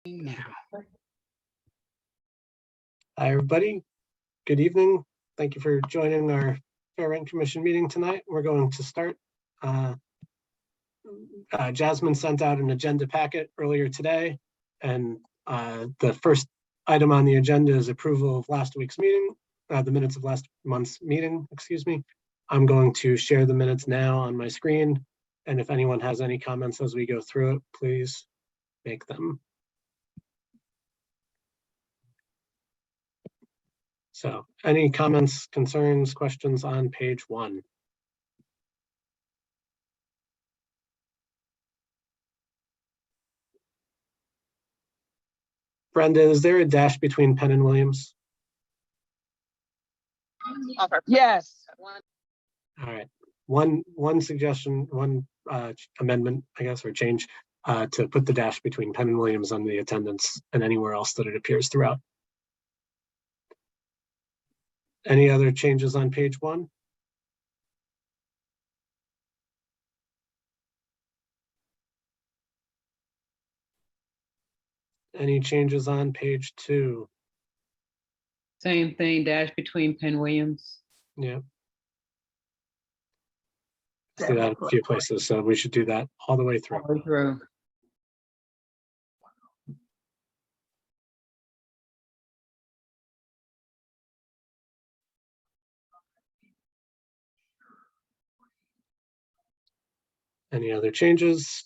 Now. Hi, everybody. Good evening. Thank you for joining our Fair Rent Commission meeting tonight. We're going to start. Jasmine sent out an agenda packet earlier today, and the first item on the agenda is approval of last week's meeting, the minutes of last month's meeting, excuse me. I'm going to share the minutes now on my screen, and if anyone has any comments as we go through it, please make them. So any comments, concerns, questions on page 1? Brenda, is there a dash between Penn and Williams? Yes. All right. One suggestion, one amendment, I guess, or change to put the dash between Penn and Williams on the attendance and anywhere else that it appears throughout. Any other changes on page 1? Any changes on page 2? Same thing, dash between Penn Williams. Yeah. See that a few places, so we should do that all the way through. All the way through. Any other changes?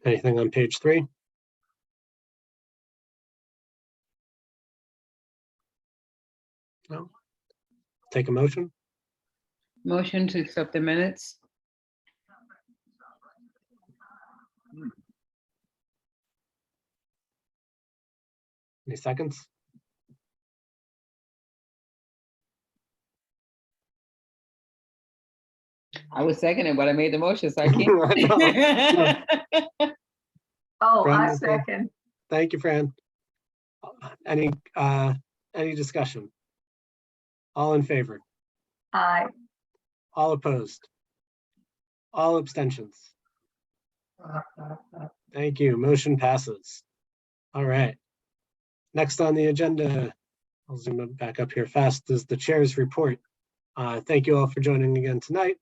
Anything on page 3? No. Take a motion. Motion to accept the minutes. Any seconds? I was seconding, but I made the motion, so I can't. Oh, Fran, I okay. second. Thank you, Fran. Any discussion? All in favor? Aye. All opposed? All abstentions? Thank you. Motion passes. All right. Next on the agenda, I'll zoom it back up here fast, is the chair's report. Thank you all for joining again tonight.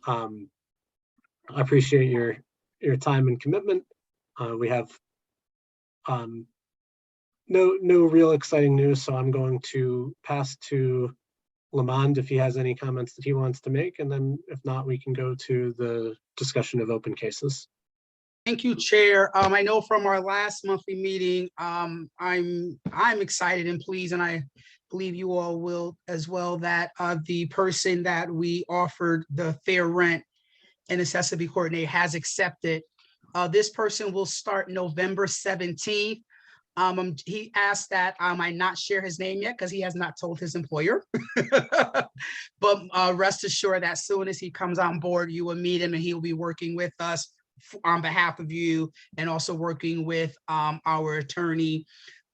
I appreciate your time and commitment. We have no real exciting news, so I'm going to pass to Lamond if he has any comments that he wants to make, and then if not, we can go to the discussion of open cases. Thank you, Chair. I know from our last monthly meeting, I'm excited and pleased, and I believe you all will as well, that the person that we offered the fair rent and accessibility coordinator has accepted. This person will start November 17th. He asked that I not share his name yet because he has not told his employer. But rest assured that as soon as he comes on board, you will meet him and he will be working with us on behalf of you, and also working with our attorney,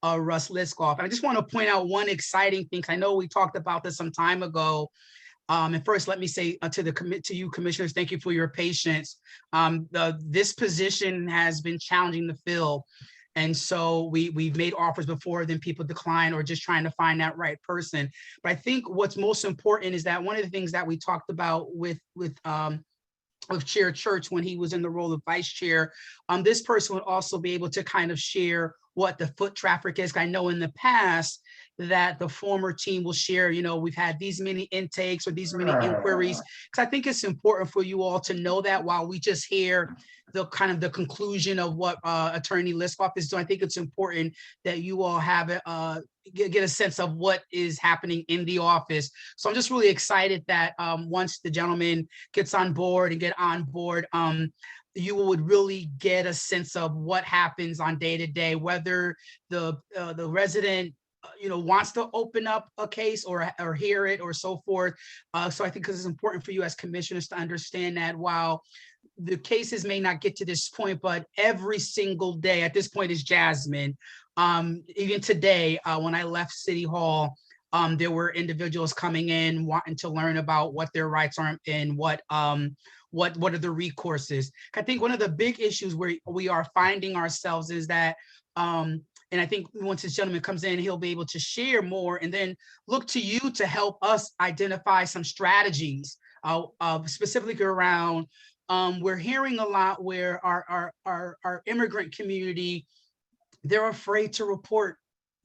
Russ Liskoff. And I just want to point out one exciting thing. I know we talked about this some time ago. And first, let me say to you commissioners, thank you for your patience. This position has been challenging to fill. And so we've made offers before, then people decline, or just trying to find that right person. But I think what's most important is that one of the things that we talked about with Chair Church when he was in the role of vice chair, this person would also be able to kind of share what the foot traffic is. I know in the past that the former team will share, we've had these many intakes or these many inquiries, because I think it's important for you all to know that while we just hear the kind of the conclusion of what Attorney Liskoff is doing, I think it's important that you all have get a sense of what is happening in the office. So I'm just really excited that once the gentleman gets on board and get on board, you would really get a sense of what happens on day to day, whether the resident wants to open up a case or hear it or so forth. So I think because it's important for you as commissioners to understand that while the cases may not get to this point, but every single day at this point is Jasmine. Even today, when I left City Hall, there were individuals coming in wanting to learn about what their rights are and what are the recourses. I think one of the big issues where we are finding ourselves is that, and I think once this gentleman comes in, he'll be able to share more and then look to you to help us identify some strategies, specifically around, we're hearing a lot where our immigrant community, they're afraid to report,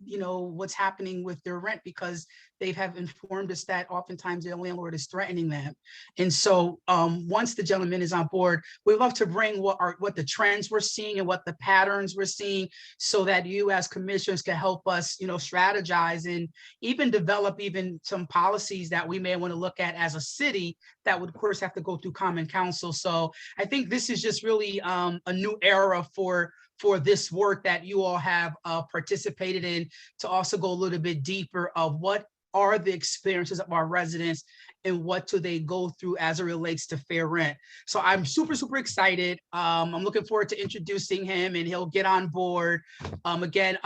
what's happening with their rent because they have informed us that oftentimes their landlord is threatening them. And so once the gentleman is on board, we'd love to bring what the trends we're seeing and what the patterns we're seeing, so that you as commissioners can help us, strategize and even develop even some policies that we may want to look at as a city that would of course have to go through common council. So I think this is just really a new era for this work that you all have participated in, to also go a little bit deeper of what are the experiences of our residents and what do they go through as it relates to fair rent. So I'm super, super excited. I'm looking forward to introducing him and he'll get on board. Again,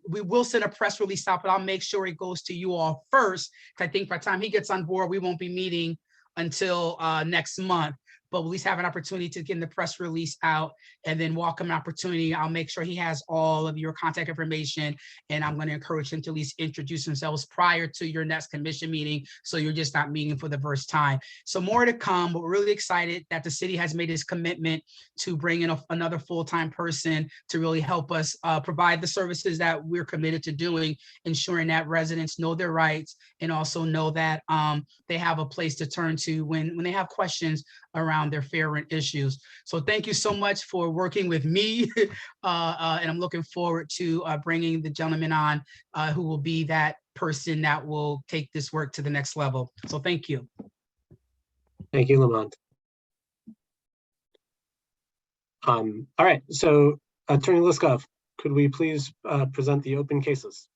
we will send a press release out, but I'll make sure it goes to you all first. I think by the time he gets on board, we won't be meeting until next month. But at least have an opportunity to get the press release out and then welcome an opportunity. I'll make sure he has all of your contact information, and I'm going to encourage him to at least introduce themselves prior to your next commission meeting, so you're just not meeting for the first time. So more to come, but we're really excited that the city has made this commitment to bring in another full-time person to really help us provide the services that we're committed to doing, ensuring that residents know their rights and also know that they have a place to turn to when they have questions around their fair rent issues. So thank you so much for working with me. And I'm looking forward to bringing the gentleman on who will be that person that will take this work to the next level. So thank you. Thank you, Lamont. All right, so Attorney Liskov, could we please present the open cases?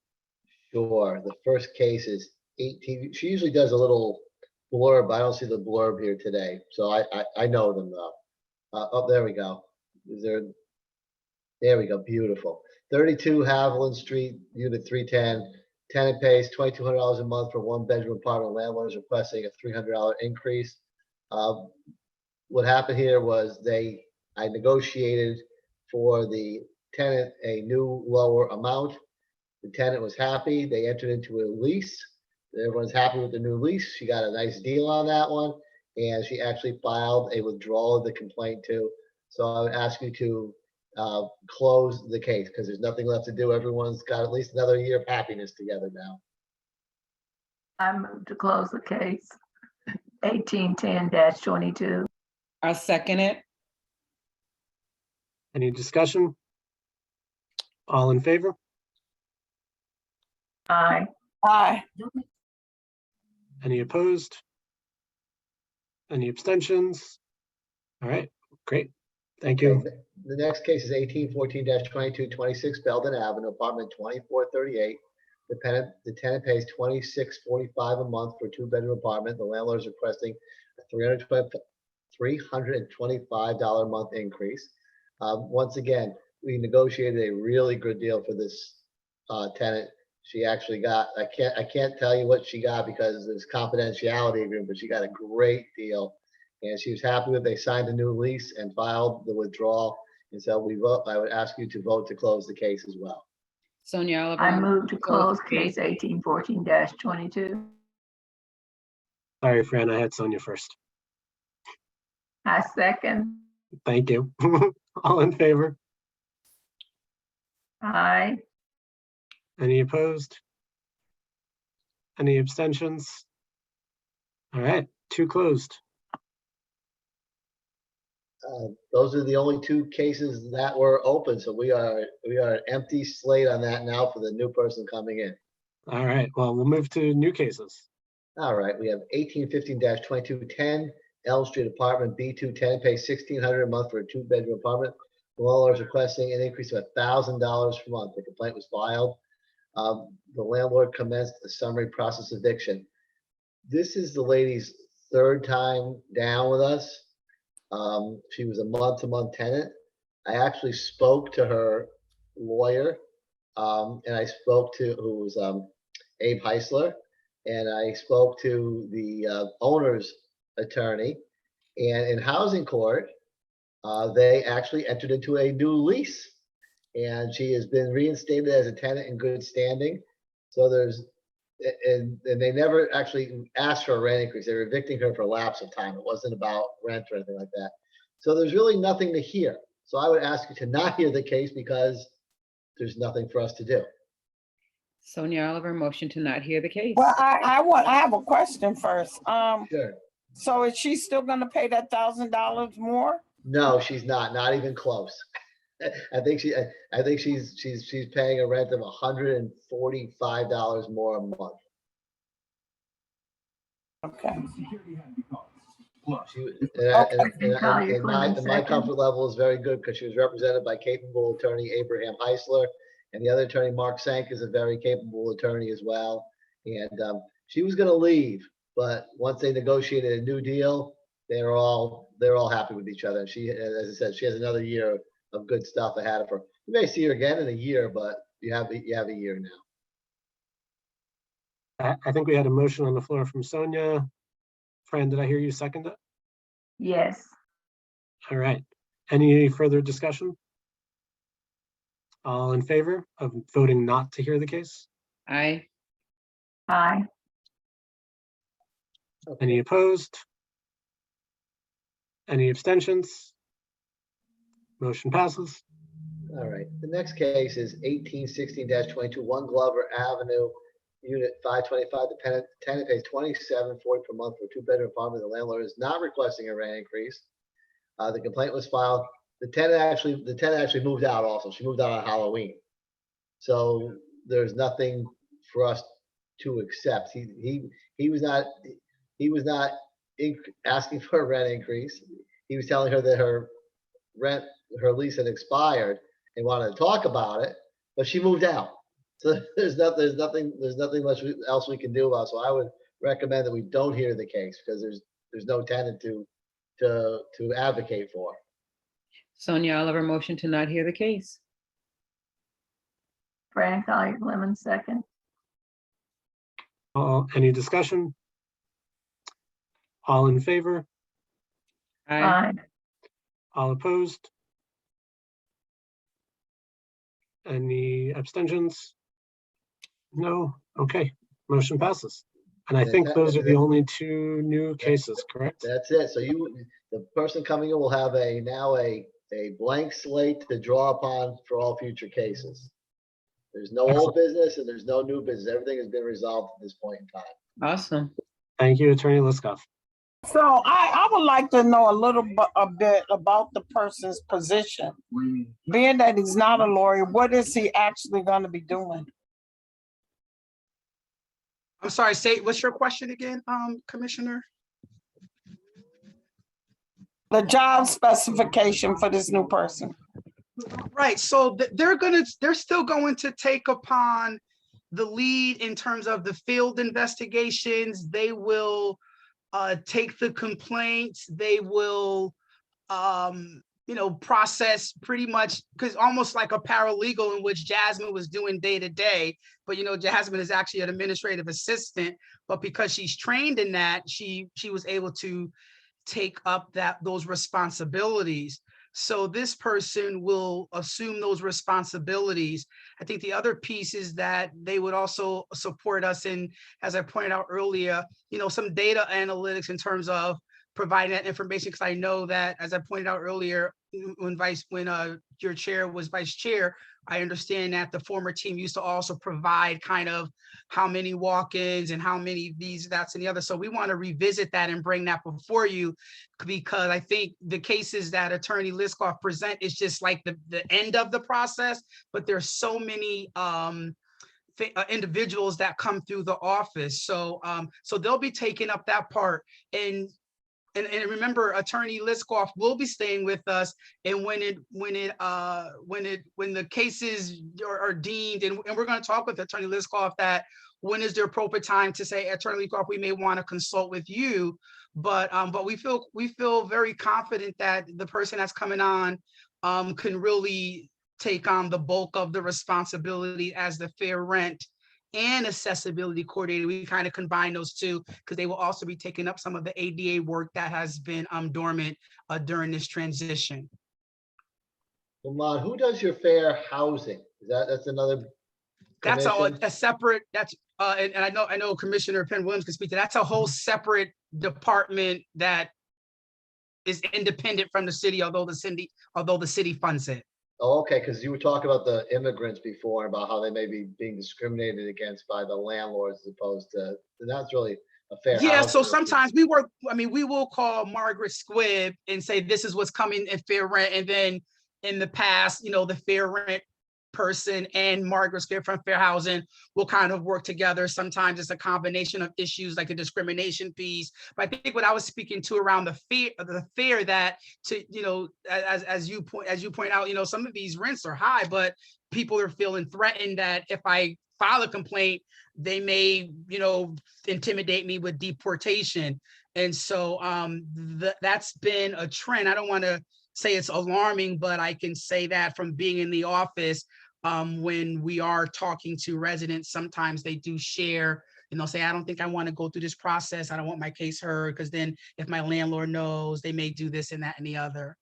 Sure. The first case is 18. She usually does a little blurb. I don't see the blurb here today, so I know them though. Oh, there we go. There we go. Beautiful. 32 Haviland Street, Unit 310. Tenant pays $2,200 a month for one-bedroom apartment. Landlord is requesting a $300 increase. What happened here was I negotiated for the tenant a new lower amount. The tenant was happy. They entered into a lease. Everyone's happy with the new lease. She got a nice deal on that one, and she actually filed a withdrawal of the complaint too. So I would ask you to close the case because there's nothing left to do. Everyone's got at least another year of happiness together now. I move to close the case. 1810-22. I second it. Any discussion? All in favor? Aye. Aye. Any opposed? Any abstentions? All right, great. Thank you. Okay, the next case is 1814-22, 26 Belden Avenue, apartment 2438. The tenant pays $26.45 a month for a two-bedroom apartment. The landlord is requesting a $325 a month increase. Once again, we negotiated a really good deal for this tenant. She actually got, I can't tell you what she got because there's confidentiality agreement, but she got a great deal. And she was happy with, they signed a new lease and filed the withdrawal. And so I would ask you to vote to close the case as well. Sonia Oliver. I move to close case 1814-22. Sorry, Fran, I had Sonia first. I second. Thank you. All in favor? Aye. Any opposed? Any abstentions? All right, two closed. Those are the only two cases that were open. So we are an empty slate on that now for the new person coming in. All right, well, we'll move to new cases. All right, we have 1815-2210 Elm Street apartment B2, tenant pays $1,600 a month for a two-bedroom apartment. The landlord is requesting an increase of $1,000 per month. The complaint was filed. The landlord commenced a summary process eviction. This is the lady's third time down with us. She was a month-to-month tenant. I actually spoke to her lawyer, and I spoke to who was Abe Heisler, and I spoke to the owner's attorney, and in housing court, they actually entered into a new lease. And she has been reinstated as a tenant in good standing. So and they never actually asked for a rent increase. They were evicting her for a lapse of time. It wasn't about rent or anything like that. So there's really nothing to hear. So I would ask you to not hear the case because there's nothing for us to do. Sonia Oliver, motion to not hear the case. Well, I have a question first. Sure. So is she still gonna pay that $1,000 more? No, she's not even close. I think she's paying a rent of $145 more a month. Okay. And my comfort level is very good because she was represented by capable attorney Abraham Heisler, and the other attorney, Mark Sank, is a very capable attorney as well. And she was going to leave, but once they negotiated a new deal, they're all happy with each other. And she, as I said, she has another year of good stuff ahead of her. You may see her again in a year, but you have a year now. I think we had a motion on the floor from Sonia. Fran, did I hear you second it? Yes. All right. Any further discussion? All in favor of voting not to hear the case? Aye. Aye. Any opposed? Any abstentions? Motion passes. All right, the next case is 1816-22, 1 Glover Avenue, Unit 525. The tenant pays $27.40 per month for a 2-bedroom apartment. The landlord is not requesting a rent increase. The complaint was filed. The tenant actually moved out also. She moved out on Halloween. So there's nothing for us to accept. He was not asking for a rent increase. He was telling her that her lease had expired and wanted to talk about it, but she moved out. So there's nothing much else we can do about it. So I would recommend that we don't hear the case because there's no tenant to advocate for. Sonia Oliver, motion to not hear the case. Fran Lemon, second. Any discussion? All in favor? Aye. Aye. All opposed? Any abstentions? No? Okay, motion passes. And I think those are the only 2 new cases, correct? That's it. So the person coming in will have now a blank slate to draw upon for all future cases. There's no old business and there's no new business. Everything has been resolved at this point in time. Awesome. Thank you, Attorney Liskov. So I would like to know a bit about the person's position. Being that he's not a lawyer, what is he actually going to be doing? I'm sorry, what's your question again, Commissioner? The job specification for this new person. Right, so they're still going to take upon the lead in terms of the field investigations. They will take the complaints. They will, process pretty much, because almost like a paralegal in which Jasmine was doing day to day. But Jasmine is actually an administrative assistant. But because she's trained in that, she was able to take up those responsibilities. So this person will assume those responsibilities. I think the other piece is that they would also support us in, as I pointed out earlier, some data analytics in terms of providing that information. Because I know that, as I pointed out earlier, when your chair was vice chair, I understand that the former team used to also provide kind of how many walk-ins and how many these, that's, and the other. So we want to revisit that and bring that before you, because I think the cases that Attorney Liskov present is just like the end of the process, but there's so many individuals that come through the office. So they'll be taking up that part. And remember, Attorney Liskov will be staying with us. And when the cases are deemed, and we're going to talk with Attorney Liskov that when is the appropriate time to say, Attorney Liskov, we may want to consult with you. But we feel very confident that the person that's coming on can really take on the bulk of the responsibility as the fair rent and accessibility coordinator. We kind of combine those two because they will also be taking up some of the ADA work that has been dormant during this transition. Lamont, who does your fair housing? That's another That's commission? a separate, that's, and I know Commissioner Penn Williams can speak to, that's a whole separate department that is independent from the city, although the city funds it. Oh, okay, because you were talking about the immigrants before, about how they may be being discriminated against by the landlords as opposed to, and that's really a fair. Yeah, so housing issue. sometimes we work, I mean, we will call Margaret Squibb and say, this is what's coming in fair rent. And then in the past, you know, the fair rent person and Margaret Squibb from Fair Housing will kind of work together. Sometimes it's a combination of issues like a discrimination piece. But I think what I was speaking to around the fair that, to, you know, as you point out, you know, some of these rents are high, but people are feeling threatened that if I file a complaint, they may, you know, intimidate me with deportation. And so that's been a trend. I don't want to say it's alarming, but I can say that from being in the office, when we are talking to residents, sometimes they do share and they'll say, I don't think I want to go through this process. I don't want my case heard, because then if my landlord knows, they may do this and that and the other.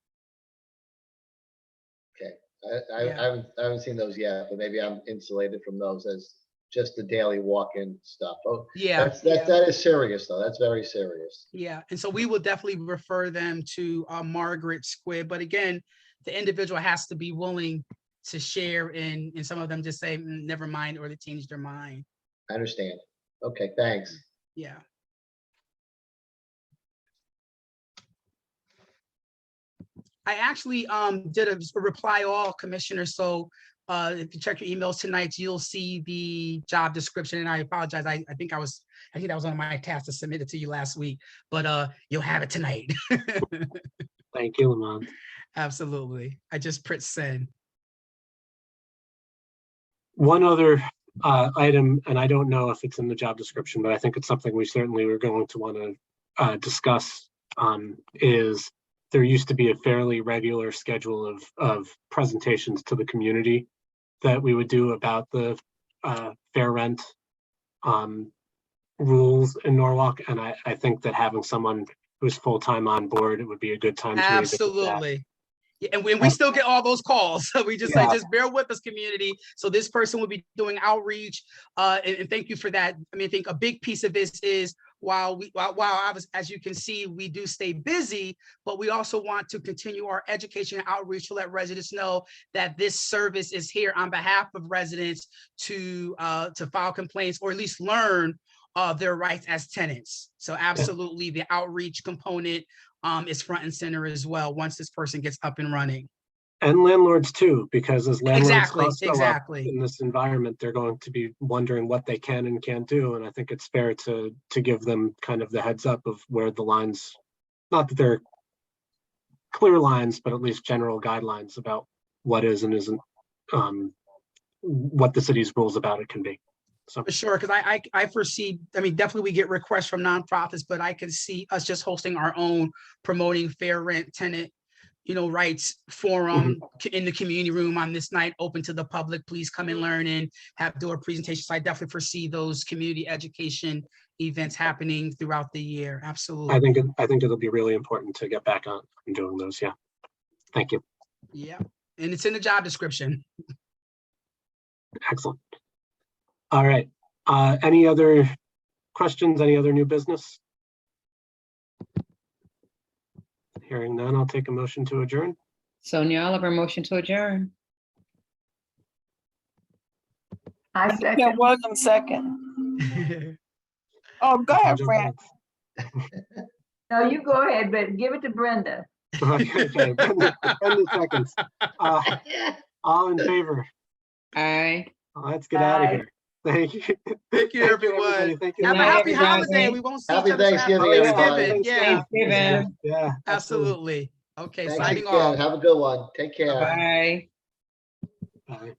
I haven't seen those yet, but maybe I'm insulated from those as just the daily walk-in stuff. Oh, Yeah. that is serious though. That's very serious. Yeah, and so we will definitely refer them to Margaret Squibb. But again, the individual has to be willing to share, and some of them just say, never mind, or they change their mind. I understand. Okay, thanks. Yeah. I actually did a reply all, Commissioner. So if you check your emails tonight, you'll see the job description. And I apologize. I think that was on my task to submit it to you last week, but you'll have it tonight. Thank you, Lamont. Absolutely. I just press send. One other item, and I don't know if it's in the job description, but I think it's something we certainly are going to want to discuss, is there used to be a fairly regular schedule of presentations to the community that we would do about the fair rent rules in Norwalk. And I think that having someone who's full-time on board, it would be a good time to revisit that. Absolutely. Yeah, and we still get all those calls. So we just say, just bear with us, community. So this person will be doing outreach. And thank you for that. I mean, I think a big piece of this is while I was, as you can see, we do stay busy, but we also want to continue our education and outreach to let residents know that this service is here on behalf of residents to file complaints or at least learn their rights as tenants. So absolutely, the outreach component is front and center as well once this person gets up and running. And landlords too, because as landlords Exactly. in this environment, they're going to be wondering what they can and can't do. And I think it's fair to give them kind of the heads up of where the lines, not that they're clear lines, but at least general guidelines about what is and isn't, what the city's rules about it can be. So For sure, because I foresee, I mean, definitely we get requests from nonprofits, but I can see us just hosting our own promoting fair rent tenant, you know, rights forum in the community room on this night, open to the public. Please come and learn and do a presentation. So I definitely foresee those community education events happening throughout the year. Absolutely. I think it'll be really important to get back on and doing those. Yeah. Thank you. Yeah, and it's in the job description. Excellent. All right. Any other questions? Any other new business? Hearing none, I'll take a motion to adjourn. Sonia Oliver, motion to adjourn. I Yeah, second. Williams second. Oh, go ahead, Fran. No, you go ahead, but give it to Brenda. Okay, Brenda seconds. All in favor? Aye. Let's get out of Aye. here. Thank you. Thank you, everyone. Thank you. Have a night, happy everybody. holiday. We won't see Happy each other. Thanksgiving, everybody. Yeah, Thanksgiving. Yeah, absolutely. Okay, Thanks signing again. off. Have a good one. Take care. Bye. Bye.